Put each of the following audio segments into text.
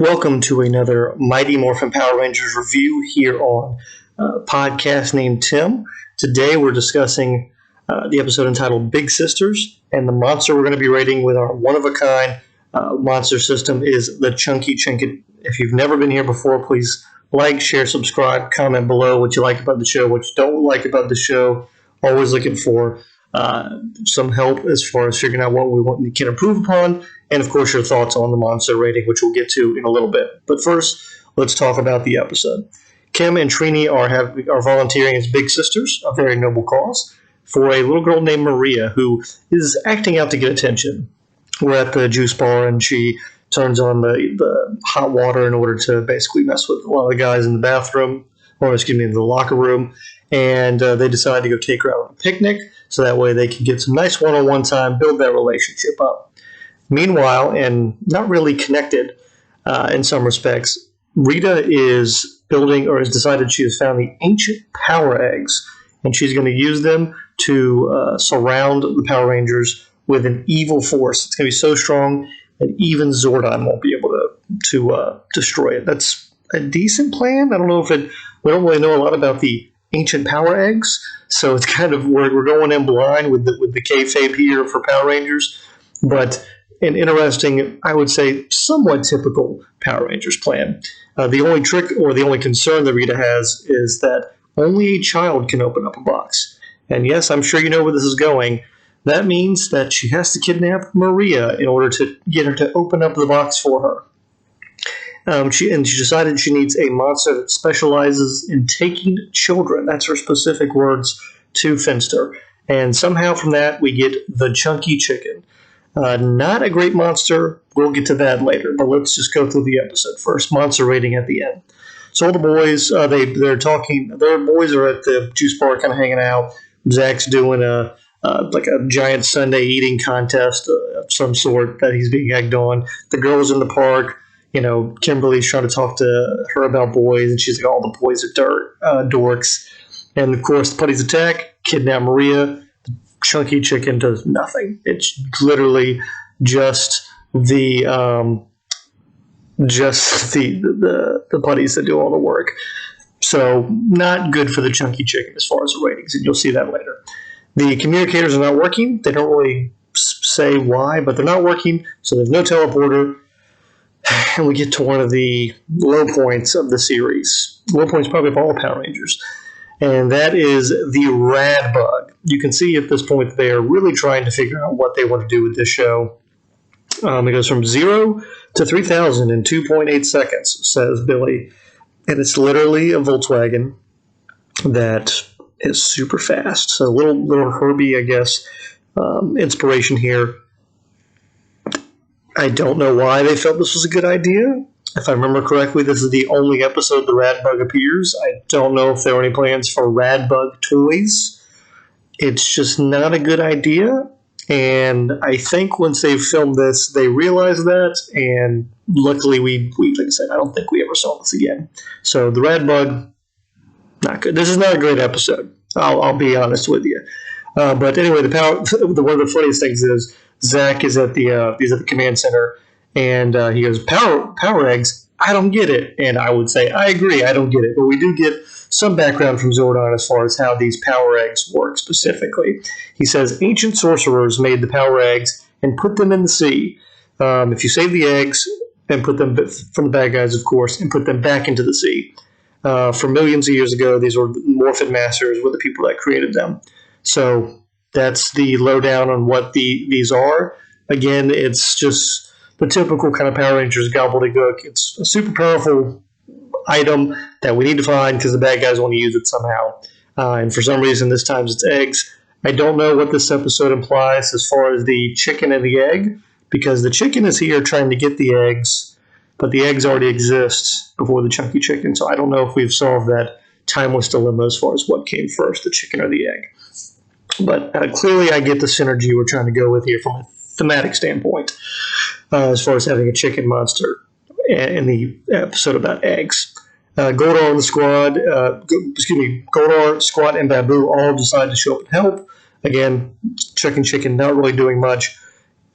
Welcome to another Mighty Morphin Power Rangers review here on a podcast named Tim. Today we're discussing the episode entitled Big Sisters, and the monster we're going to be rating with our one-of-a-kind monster system is the Chunky Chicken. If you've never been here before, please like, share, subscribe, comment below what you like about the show, what you don't like about the show. Always looking for some help as far as figuring out what we can improve upon, and of course your thoughts on the monster rating, which we'll get to in a little bit. But first, let's talk about the episode. Kim and Trini are volunteering as big sisters, a very noble cause, for a little girl named Maria who is acting out to get attention. We're at the juice bar and she turns on the hot water in order to basically mess with a lot of the guys in the bathroom, or the locker room, and they decide to go take her out on a picnic so that way they can get some nice one-on-one time, build that relationship up. Meanwhile, and not really connected in some respects, Rita is building, or has decided she has found the ancient power eggs, and she's going to use them to surround the Power Rangers with an evil force. It's going to be so strong that even Zordon won't be able to destroy it. That's a decent plan. I don't know if we don't really know a lot about the ancient power eggs, so it's kind of we're going in blind with the kayfabe here for Power Rangers, but an interesting, I would say, somewhat typical Power Rangers plan. The only trick or the only concern that Rita has is that only a child can open up a box. And yes, I'm sure you know where this is going. That means that she has to kidnap Maria in order to get her to open up the box for her. She decided she needs a monster that specializes in taking children. That's her specific words to Finster. And somehow from that, we get the Chunky Chicken. Not a great monster. We'll get to that later, but let's just go through the episode first. Monster rating at the end. So all the boys, they're talking. Their boys are at the juice bar, kind of hanging out. Zach's doing a giant Sunday eating contest of some sort that he's being egged on. The girls in the park. Kimberly's trying to talk to her about boys, and she's like, all the boys are dorks. And of course, the putties attack, kidnap Maria. Chunky Chicken does nothing. It's literally just the putties that do all the work. So not good for the Chunky Chicken as far as the ratings, and you'll see that later. The communicators are not working. They don't really say why, but they're not working, so there's no teleporter. And we get to one of the low points of the series. Low points probably of all Power Rangers. And that is the rad bug. You can see at this point that they are really trying to figure out what they want to do with this show. It goes from 0 to 3,000 in 2.8 seconds, says Billy. And it's literally a Volkswagen that is super fast. So a little Herbie, I guess, inspiration here. I don't know why they felt this was a good idea. If I remember correctly, this is the only episode the Radbug appears. I don't know if there are any plans for Radbug toys. It's just not a good idea. And I think once they filmed this, they realized that. And luckily, we like I said, I don't think we ever saw this again. So the Radbug, not good. This is not a great episode. I'll be honest with you. But anyway, one of the funniest things is Zach is at the command center. And he goes, power eggs, I don't get it. And I would say, I agree, I don't get it. But we do get some background from Zordon as far as how these power eggs work specifically. He says, ancient sorcerers made the power eggs and put them in the sea. If you save the eggs and put them from the bad guys, of course, and put them back into the sea. For millions of years ago, these were Morphin masters were the people that created them. So that's the lowdown on what these are. Again, it's just the typical kind of Power Rangers gobbledygook. It's a super powerful item that we need to find because the bad guys want to use it somehow. And for some reason, this time it's eggs. I don't know what this episode implies as far as the chicken and the egg, because the chicken is here trying to get the eggs, but the eggs already exist before the Chunky Chicken. So I don't know if we've solved that timeless dilemma as far as what came first, the chicken or the egg. But clearly I get the synergy we're trying to go with here from a thematic standpoint. As far as having a chicken monster in the episode about eggs. Goldar and the squad, Goldar, Squat, and Babu all decide to show up and help. Again, Chicken not really doing much.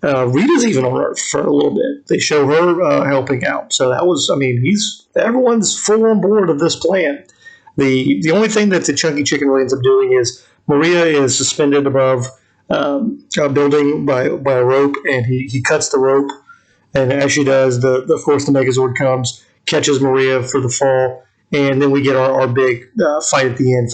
Rita's even on Earth for a little bit. They show her helping out. So that was, I mean, everyone's full on board of this plan. The only thing that the Chunky Chicken really ends up doing is Maria is suspended above a building by a rope, and he cuts the rope. And as she does, of course the Megazord comes, catches Maria for the fall, and then we get our big fight at the end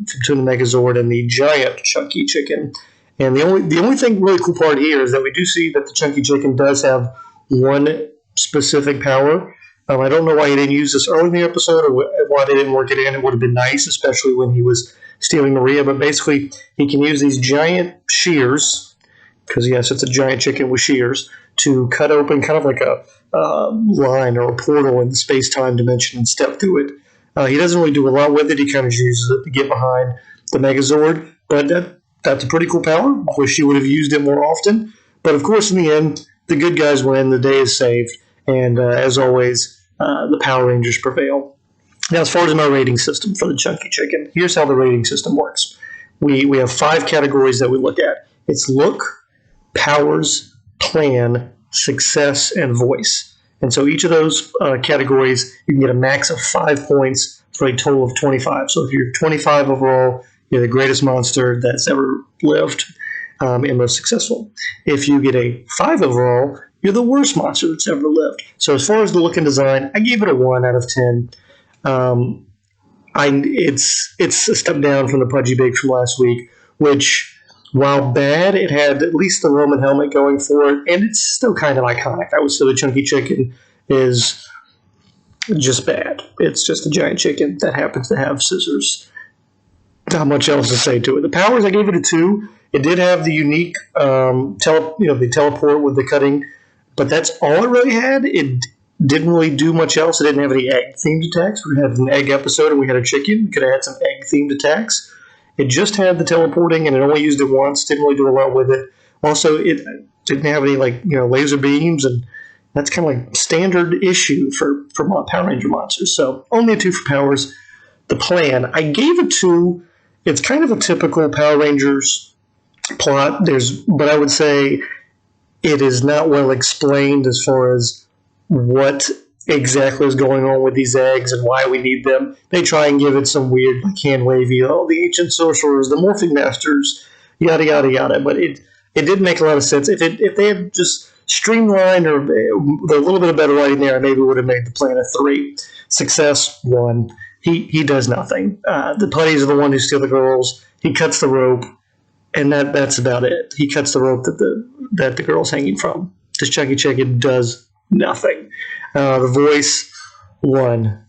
between the Megazord and the giant Chunky Chicken. And the only thing really cool part here is that we do see that the Chunky Chicken does have one specific power. I don't know why he didn't use this early in the episode or why they didn't work it in. It would have been nice, especially when he was stealing Maria. But basically, he can use these giant shears, because yes, it's a giant chicken with shears, to cut open kind of like a line or a portal in the space-time dimension and step through it. He doesn't really do a lot with it. He kind of uses it to get behind the Megazord, but that's a pretty cool power. I wish he would have used it more often. But of course, in the end, the good guys win. The day is saved. And as always, the Power Rangers prevail. Now, as far as my rating system for the Chunky Chicken, here's how the rating system works. We have 5 categories that we look at. It's look, powers, plan, success, and voice. And so each of those categories, you can get a max of 5 points for a total of 25. So if you're 25 overall, you're the greatest monster that's ever lived and most successful. If you get a 5 overall, you're the worst monster that's ever lived. So as far as the look and design, I gave it a 1 out of 10. It's a step down from the Pudgy Big from last week, which, while bad, it had at least the Roman helmet going for it, and it's still kind of iconic. I would say the Chunky Chicken is just bad. It's just a giant chicken that happens to have scissors. Not much else to say to it. The powers, I gave it a 2. It did have the unique the teleport with the cutting, but that's all it really had. It didn't really do much else. It didn't have any egg-themed attacks. We had an egg episode and we had a chicken. We could have had some egg-themed attacks. It just had the teleporting, and it only used it once. Didn't really do a lot with it. Also, it didn't have any laser beams, and that's kind of like standard issue for Power Ranger monsters. So only a 2 for powers. The plan, I gave a 2. It's kind of a typical Power Rangers plot. But I would say it is not well explained as far as what exactly is going on with these eggs and why we need them. They try and give it some weird hand wavy, the ancient sorcerers, the morphing masters, yada yada yada. But it did make a lot of sense. If they had just streamlined or a little bit of better writing there, maybe would have made the plan a 3. Success 1. He does nothing. The putties are the one who steal the girls. He cuts the rope, and that's about it. He cuts the rope that the girl's hanging from. This Chunky Chicken does nothing. The voice 1.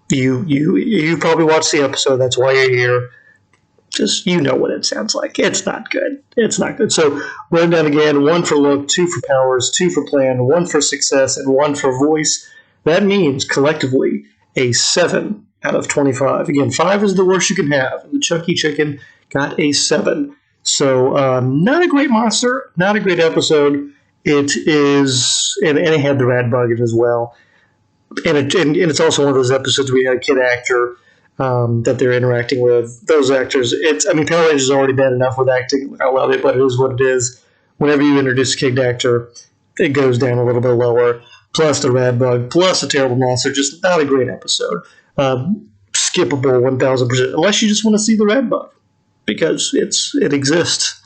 You probably watched the episode. That's why you're here. Just what it sounds like. It's not good. It's not good. So run down again. 1 for look, 2 for powers, 2 for plan, 1 for success, and 1 for voice. That means collectively a 7 out of 25. Again, 5 is the worst you can have. The Chunky Chicken got a 7. So not a great monster, not a great episode. It is, and it had the rad bug in it as well. And it's also one of those episodes where you had a kid actor that they're interacting with. Those actors, Power Rangers is already bad enough with acting. I love it, but it is what it is. Whenever you introduce a kid actor, it goes down a little bit lower. Plus the rad bug, plus a terrible monster. Just not a great episode. Skippable 1,000%, unless you just want to see the rad bug, because it exists.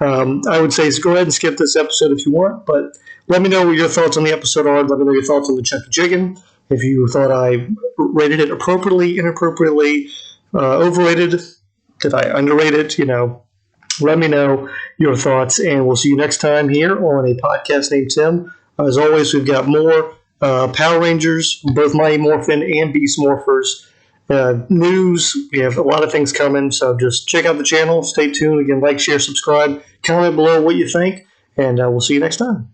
I would say go ahead and skip this episode if you want, but let me know what your thoughts on the episode are. Let me know your thoughts on the Chunky Chicken. If you thought I rated it appropriately, inappropriately, overrated, did I underrate it? Let me know your thoughts, and we'll see you next time here on a podcast named Tim. As always, we've got more Power Rangers, both Mighty Morphin and Beast Morphers. News, we have a lot of things coming, so just check out the channel, stay tuned. Again, like, share, subscribe, comment below what you think, and we'll see you next time.